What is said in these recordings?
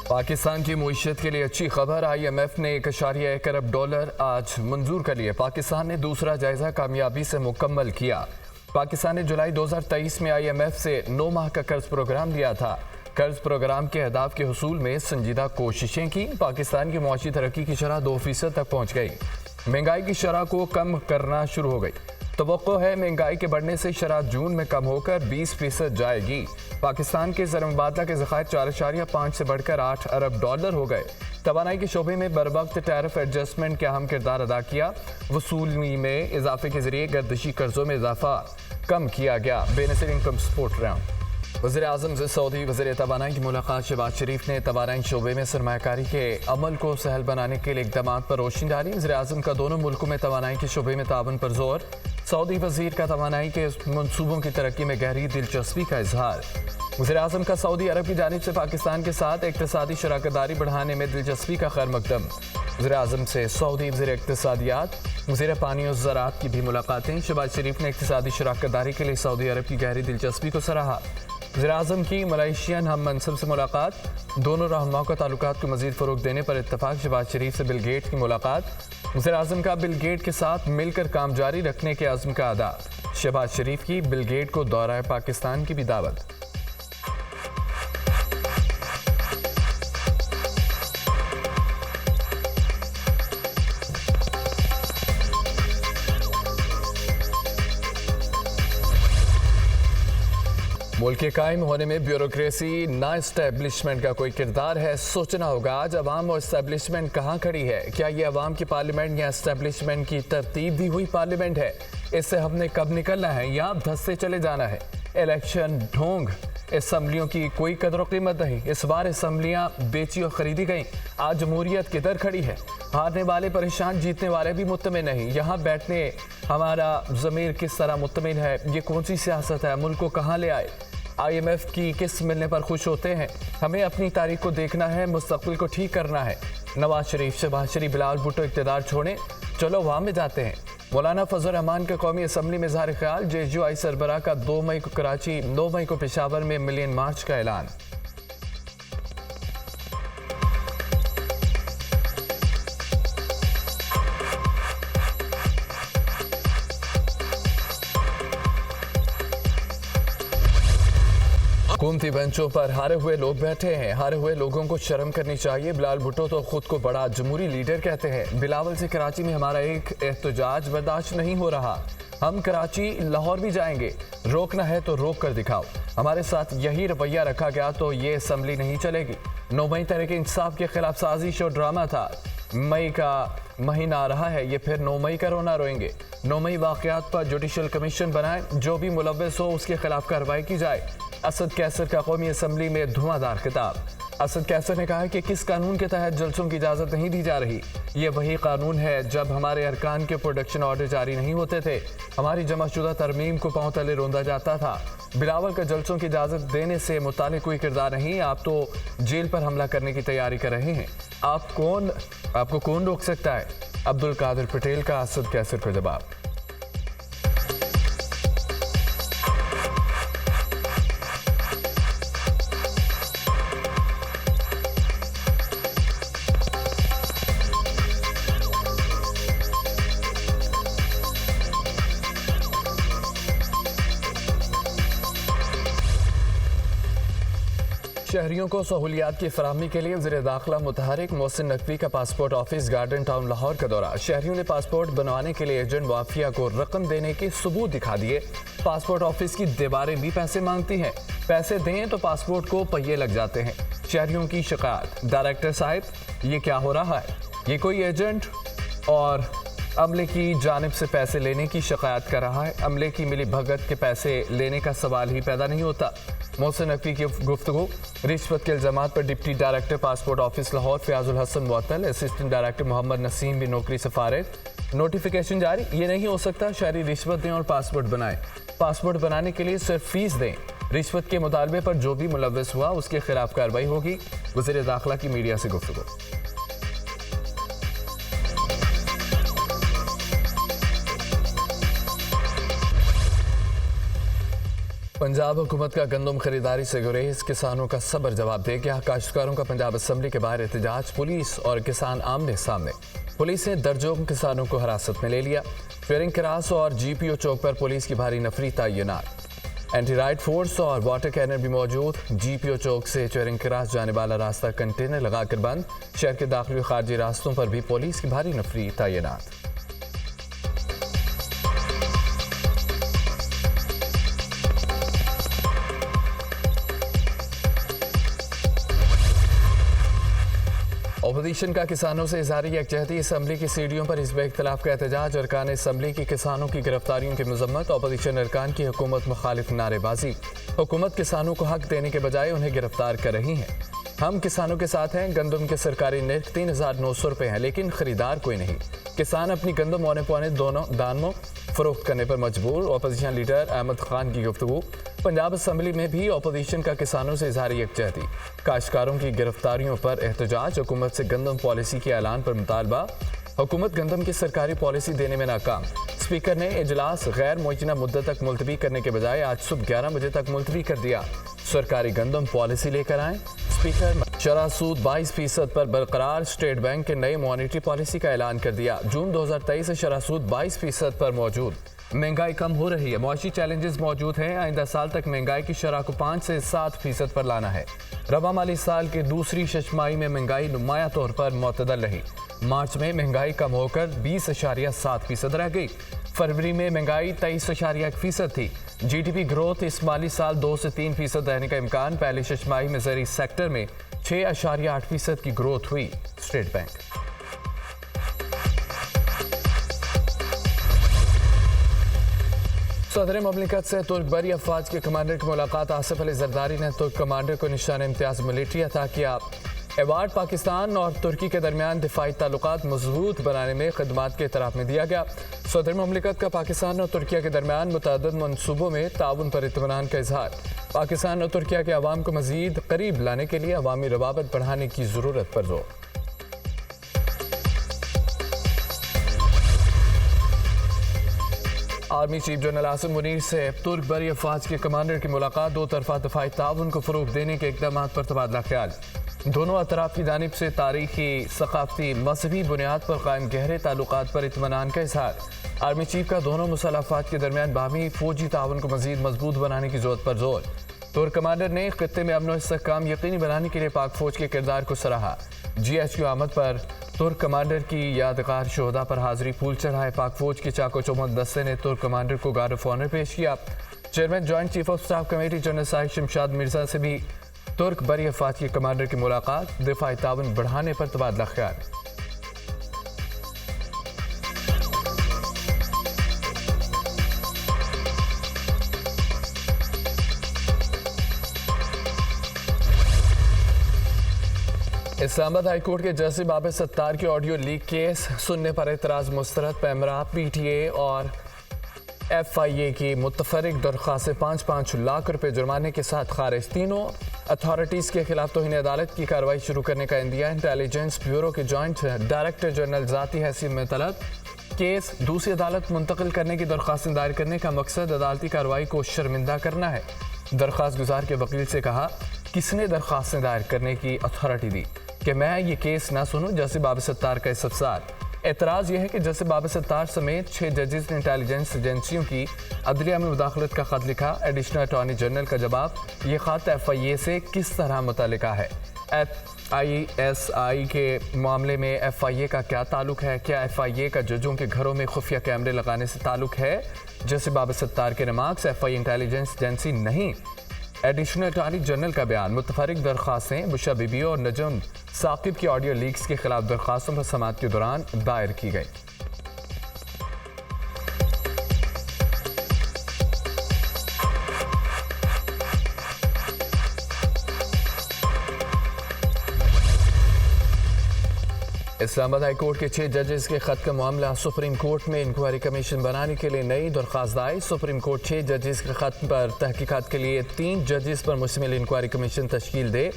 पाकिस्तान की मईशत के लिए अच्छी खबर। IMF ने 1.1 अरब डॉलर आज मंजूर कर लिए। पाकिस्तान ने दूसरा जायजा कामयाबी से मुकम्मल किया। पाकिस्तान ने जुलाई 2023 में IMF से 9 माह का कर्ज प्रोग्राम लिया था। कर्ज प्रोग्राम के अहदाफ के हुसूल में संजीदा कोशिशें की। पाकिस्तान की मुआशी तरक्की की शरह 2% तक पहुँच गई। महंगाई की शरह को कम करना शुरू हो गई। तवक्को है महंगाई के बढ़ने से शरह जून में कम होकर 20% जाएगी। पाकिस्तान के ज़र मुबादला के ज़खायर 4.5 से बढ़कर 8 अरब डॉलर हो गए। तवानाई के शोबे में बरवक्त टैरिफ एडजस्टमेंट का अहम किरदार अदा किया। वसूली में इजाफे के जरिए गर्दिशी कर्जों में इजाफा कम किया गया। बेनसीर इनकम सपोर्ट राउंड। वज़ीर आज़म से सऊदी वज़ीर तवानाई की मुलाकात। शहबाज शरीफ ने तवानाई शोबे में सरमायाकारी के अमल को सहल बनाने के लिए इक़दाम पर रोशनी डाली। वज़ीर आज़म का दोनों मुल्कों में तवानाई के शोबे में ताउन पर जोर। सऊदी वज़ीर का तवानाई के मनसूबों की तरक्की में गहरी दिलचस्पी का इजहार। वज़ीर आज़म का सऊदी अरब की जानिब से पाकिस्तान के साथ इक़्तिसादी शराकतदारी बढ़ाने में दिलचस्पी का खैर मकदम। वज़ीर आज़म से सऊदी वज़ीर इक़्तिसादियात वज़ीर पानी और ज़राअत की भी मुलाकातें। शहबाज शरीफ ने इक़्तिसादी शराकतदारी के लिए सऊदी अरब की गहरी दिलचस्पी को सराहा। वज़ीर आज़म की मलेशियन हम मनसब से मुलाकात। दोनों रहनुमाओं का ताल्लुकात को मज़ीद फ़रोग़ देने पर इत्तफ़ाक़। शहबाज शरीफ से बिल गेट की मुलाकात। वज़ीर आज़म का बिल गेट के साथ मिलकर काम जारी रखने के अज़्म का अदा। शहबाज शरीफ की बिल गेट को दौरा पाकिस्तान की भी दावत। मुल्क के कायम होने में ब्यूरोक्रेसी ना इस्टेब्लिशमेंट का कोई किरदार है। सोचना होगा आज अवाम और इस्टेब्लिशमेंट कहाँ खड़ी है। क्या ये अवाम की पार्लियामेंट या इस्टेब्लिशमेंट की तरतीब दी हुई पार्लियामेंट है? इससे हमने कब निकलना है या धंसते चले जाना है? इलेक्शन ढोंग, असम्बलियों की कोई कदर कीमत नहीं। इस बार असम्बलियाँ बेची और खरीदी गईं। आज जमहूरियत किधर खड़ी है? हारने वाले परेशान, जीतने वाले भी मुतमिन नहीं। यहाँ बैठने हमारा ज़मीर किस तरह मुतमिन है? ये कौन सी सियासत है? मुल्क को कहाँ ले आए? IMF की किस्त मिलने पर खुश होते हैं। हमें अपनी तारीख को देखना है, मुस्तकबिल को ठीक करना है। नवाज शरीफ, शहबाज शरीफ, बिलावल भुट्टो इक़्तिदार छोड़ें, चलो वहाँ में जाते हैं। मौलाना फजल रहमान का कौमी असम्बली में इज़हार ख्याल। JUI सरबराह का 2 मई को कराची, 9 मई को पेशावर में मिलियन मार्च का ऐलान। हुकूमती बेंचों पर हारे हुए लोग बैठे हैं। हारे हुए लोगों को शर्म करनी चाहिए। बिलावल भुट्टो तो खुद को बड़ा जमहूरी लीडर कहते हैं। बिलावल से कराची में हमारा एक एहतजाज बर्दाश्त नहीं हो रहा। हम कराची, लाहौर भी जाएंगे। रोकना है तो रोक कर दिखाओ। हमारे साथ यही रवैया रखा गया तो ये असम्बली नहीं चलेगी। 9 मई तहरीक इंसाफ के खिलाफ साजिश और ड्रामा था। मई का महीना आ रहा है, ये फिर 9 मई का रोना रोएंगे। 9 मई वाक़यात पर जुडिशल कमीशन बनाए। जो भी मुलव्वस हो उसके खिलाफ कार्रवाई की जाए। असद कैसर का कौमी असम्बली में धुआंधार खिताब। असद कैसर ने कहा कि किस कानून के तहत जलसों की इजाज़त नहीं दी जा रही। ये वही कानून है जब हमारे अरकान के प्रोडक्शन ऑर्डर जारी नहीं होते थे, हमारी जमाशुदा तरमीम को पांव तले रौंदा जाता था। बिलावल का जलसों की इजाज़त देने से मुतालिक कोई किरदार नहीं। आप तो जेल पर हमला करने की तैयारी कर रहे हैं। आपको कौन रोक सकता है? अब्दुल कादिर पटेल का असद कैसर का जवाब। शहरियों को सहूलियात की फराहमी के लिए वज़ीर दाखिला मुतहरिक मोहसिन नकवी का passport office garden town Lahore का दौरा। शहरियों ने पासपोर्ट बनवाने के लिए एजेंट वाफिया को रकम देने के सबूत दिखा दिए। पासपोर्ट ऑफिस की दीवारें भी पैसे मांगती हैं। पैसे दें तो पासपोर्ट को पहिए लग जाते हैं। शहरियों की शिकायत। डायरेक्टर साहब, ये क्या हो रहा है? ये कोई एजेंट और अमले की जानिब से पैसे लेने की शिकायत कर रहा है। अमले की मिली भगत के पैसे लेने का सवाल ही पैदा नहीं होता। मोहसिन नकवी की गुफ्तगू। रिश्वत के इल्जामात पर deputy director passport office Lahore Fayazul Hasan मुअत्तल, असिस्टेंट डायरेक्टर मोहम्मद नसीम भी नौकरी से फारिग। नोटिफिकेशन जारी। ये नहीं हो सकता शहरी रिश्वत दें और पासपोर्ट बनाएं। पासपोर्ट बनाने के लिए सिर्फ फीस दें। रिश्वत के मुतालबे पर जो भी मुलव्वस हुआ उसके खिलाफ कार्रवाई होगी। वज़ीर दाखिला की मीडिया से गुफ्तगू। पंजाब हुकूमत का गंदम खरीदारी से गुरेज, किसानों का सब्र जवाब दे गया। काश्तकारों का पंजाब असम्बली के बाहर एहतजाज, पुलिस और किसान आमने सामने। पुलिस ने दर्जनों किसानों को हिरासत में ले लिया। फेरिंग क्रास और GPO चौक पर पुलिस की भारी नफरी तैनात। एंटी राइड फोर्स और वाटर कैनर भी मौजूद। GPO चौक से चेरिंग क्रास जाने वाला रास्ता कंटेनर लगाकर बंद। शहर के दाखिली खारजी रास्तों पर भी पुलिस की भारी नफरी तैनात। अपोजिशन का किसानों से इज़हारी यकजहती, असम्बली की सीढ़ियों पर हिज़्ब इख्तिलाफ का एहतजाज। अरकान असम्बली की किसानों की गिरफ्तारियों की मजम्मत। अपोजिशन अरकान की हुकूमत मुखालिफ नारेबाजी। हुकूमत किसानों को हक देने के बजाय उन्हें गिरफ्तार कर रही है। हम किसानों के साथ हैं। गंदम के सरकारी निर्ख 3,900 रुपये हैं, लेकिन खरीदार कोई नहीं। किसान अपनी गंदम औने पौने दोनों दानों फरोख्त करने पर मजबूर। अपोजिशन लीडर अहमद खान की गुफ्तगू। पंजाब असम्बली में भी अपोजिशन का किसानों से इज़हारी यकजहती। काश्तकारों की गिरफ्तारियों पर एहतजाज। हुकूमत से गंदम पॉलिसी के ऐलान पर मुतालबा। हुकूमत गंदम की सरकारी पॉलिसी देने में नाकाम। स्पीकर ने इजलास गैर मुय्यना मुद्दत तक मुलतवी करने के बजाय आज सुबह 11 बजे तक मुलतवी कर दिया। सरकारी गंदम पॉलिसी लेकर आए। स्पीकर शरह सूद 22% पर बरकरार। स्टेट बैंक के नई मॉनिटरी पॉलिसी का ऐलान कर दिया। जून 2023 से शरह सूद 22% पर मौजूद। महंगाई कम हो रही है। मुआशी चैलेंजेस मौजूद हैं। आइंदा साल तक महंगाई की शरह को 5 से 7% पर लाना है। रवा माली साल की दूसरी छमाही में महंगाई नुमाया तौर पर मुतदल रही। मार्च में महंगाई कम होकर 20.7% रह गई। फरवरी में महंगाई 23.1% थी। GDP ग्रोथ इस माली साल 2 से 3% रहने का इम्कान। पहली छमाही में ज़रूरी सेक्टर में 6.8% की ग्रोथ हुई। State bank. सदर ममलिकत से तुर्क बरी अफवाज के कमांडर की मुलाकात। आसिफ अली जरदारी ने तुर्क कमांडर को निशान इम्तियाज मिलिट्री अता किया। अवार्ड पाकिस्तान और तुर्की के दरमियान दिफाई ताल्लुकात मजबूत बनाने में खदमात के इतराफ में दिया गया। सदर ममलिकत का पाकिस्तान और तुर्किया के दरमियान मुतअद्दिद मनसूबों में ताउन पर इत्मीनान का इजहार। पाकिस्तान और तुर्किया के अवाम को मजीद करीब लाने के लिए अवामी रवाबत बढ़ाने की ज़रूरत पर जोर। Army chief general Asim Munir से तुर्क बरी अफवाज के कमांडर की मुलाकात। दो तरफा दफाई ताउन को फ़रोग़ देने के इक़दाम पर तबादला ख्याल। दोनों अतराफ की जानिब से तारीखी, सकाफती, मजहबी बुनियाद पर कायम गहरे ताल्लुकात पर इत्मीनान का इजहार। आर्मी चीफ का दोनों मुसल्लह अफ़वाज के दरमियान बाहमी फौजी ताउन को मजीद मजबूत बनाने की ज़रूरत पर जोर। तुर्क कमांडर ने खित्ते में अमन व इस्तेहकाम यकीनी बनाने के लिए पाक फौज के किरदार को सराहा। GHQ आमद पर तुर्क कमांडर की यादगार शोहदा पर हाजिरी फूल चढ़ाए। पाक फौज के चाको चौमत दस्ते ने तुर्क कमांडर को गार्ड ऑफ ऑनर पेश किया। Chairman joint chief of staff committee general Sahib Shamshad Mirza से भी तुर्क बरी अफवाज के कमांडर की मुलाकात। दिफाई ताउन बढ़ाने पर तबादला ख्याल। इस्लामाबाद हाई कोर्ट के जज बाबर सत्तार के ऑडियो लीक केस सुनने पर एतराज़ मुस्तरद। पैमरा, PTA और FIA की मुतफरिक दरख्वास्तें 5-5 लाख रुपए जुर्माने के साथ खारिज। तीनों अथॉरिटीज़ के खिलाफ तौहीन अदालत की कार्रवाई शुरू करने का इंदिया। इंटेलिजेंस ब्यूरो के जॉइंट डायरेक्टर जनरल ज़ाती हैसियत में तलब। केस दूसरी अदालत मुंतकिल करने की दरख्वास्तें दायर करने का मकसद अदालती कार्रवाई को शर्मिंदा करना है। दरख्वास्त गुजार के वकील से कहा, किसने दरख्वास्तें दायर करने की अथॉरिटी दी कि मैं ये केस ना सुनूं? जस्टिस बाबर सत्तार का इस्तफसार। एतराज़ यह है कि जस्टिस बाबर सत्तार समेत 6 जजेस ने इंटेलिजेंस एजेंसियों की अदलिया में मुदाखलत का खत लिखा। एडिशनल अटॉर्नी जनरल का जवाब। ये खत FIA से किस तरह मुतल्लिका है? ISI के मामले में FIA का क्या ताल्लुक है? क्या FIA का जजों के घरों में खुफिया कैमरे लगाने से ताल्लुक है? जस्टिस बाबर सत्तार के रिमार्क्स। FIA इंटेलिजेंस एजेंसी नहीं। एडिशनल अटॉर्नी जनरल का बयान। मुतफरिक दरख्वास्तें बुशा बीबी और नजम साकिब की ऑडियो लीक्स के खिलाफ दरख्वास्तों पर समाअत के दौरान दायर की गई। इस्लामाबाद हाई कोर्ट के 6 जजेस के खत का मामला सुप्रीम कोर्ट में। इंक्वायरी कमीशन बनाने के लिए नई दरख्वास्त आई। सुप्रीम कोर्ट 6 जजेस के खत पर तहकीकात के लिए 3 जजेस पर मुश्तमिल इंक्वायरी कमीशन तश्कील दे।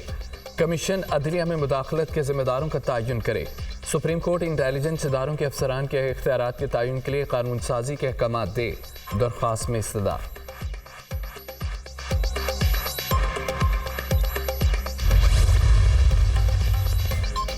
कमीशन अदलिया में मुदाखलत के जिम्मेदारों का तयन करे। सुप्रीम कोर्ट इंटेलिजेंस इदारों के अफसरान के इख्तियारात के तयन के लिए कानून साजी के अहकाम दे। दरख्वास्त में इस्तदा।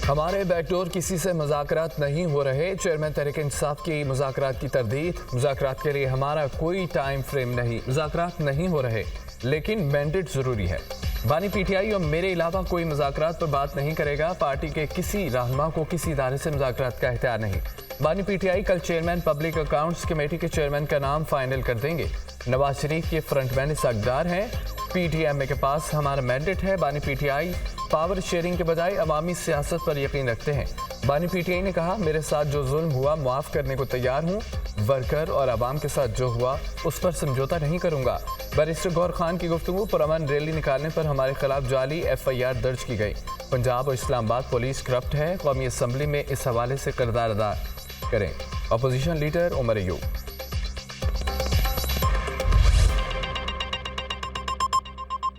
हमारे बैकडोर किसी से मुज़ाकरात नहीं हो रहे। चेयरमैन तहरीक इंसाफ की मुज़ाकरात की तरदीद। मुज़ाकरात के लिए हमारा कोई टाइम फ्रेम नहीं। मुज़ाकरात नहीं हो रहे लेकिन मैंडेट ज़रूरी है। बानी पीटीआई और मेरे अलावा कोई मुज़ाकरात पर बात नहीं करेगा। पार्टी के किसी रहनुमा को किसी इदारे से मुज़ाकरात का इख्तियार नहीं। बानी पीटीआई कल चेयरमैन पब्लिक अकाउंट्स कमेटी के चेयरमैन का नाम फाइनल कर देंगे। नवाज शरीफ के फ्रंटमैन इस हकदार हैं। पीटीएमए के पास हमारा मैंडेट है। बानी पीटीआई पावर शेयरिंग के बजाय अवामी सियासत पर यकीन रखते हैं। बानी पीटीआई ने कहा, मेरे साथ जो जुल्म हुआ माफ़ करने को तैयार हूँ। वर्कर और आवाम के साथ जो हुआ उस पर समझौता नहीं करूँगा। बैरिस्टर गौर खान की गुफ्तगू पर अमन रैली निकालने पर हमारे खिलाफ जाली FIR दर्ज की गई। पंजाब और इस्लामाबाद पुलिस करप्ट है। कौमी असम्बली में इस हवाले से किरदार अदा करें। Opposition leader Omar Ayub.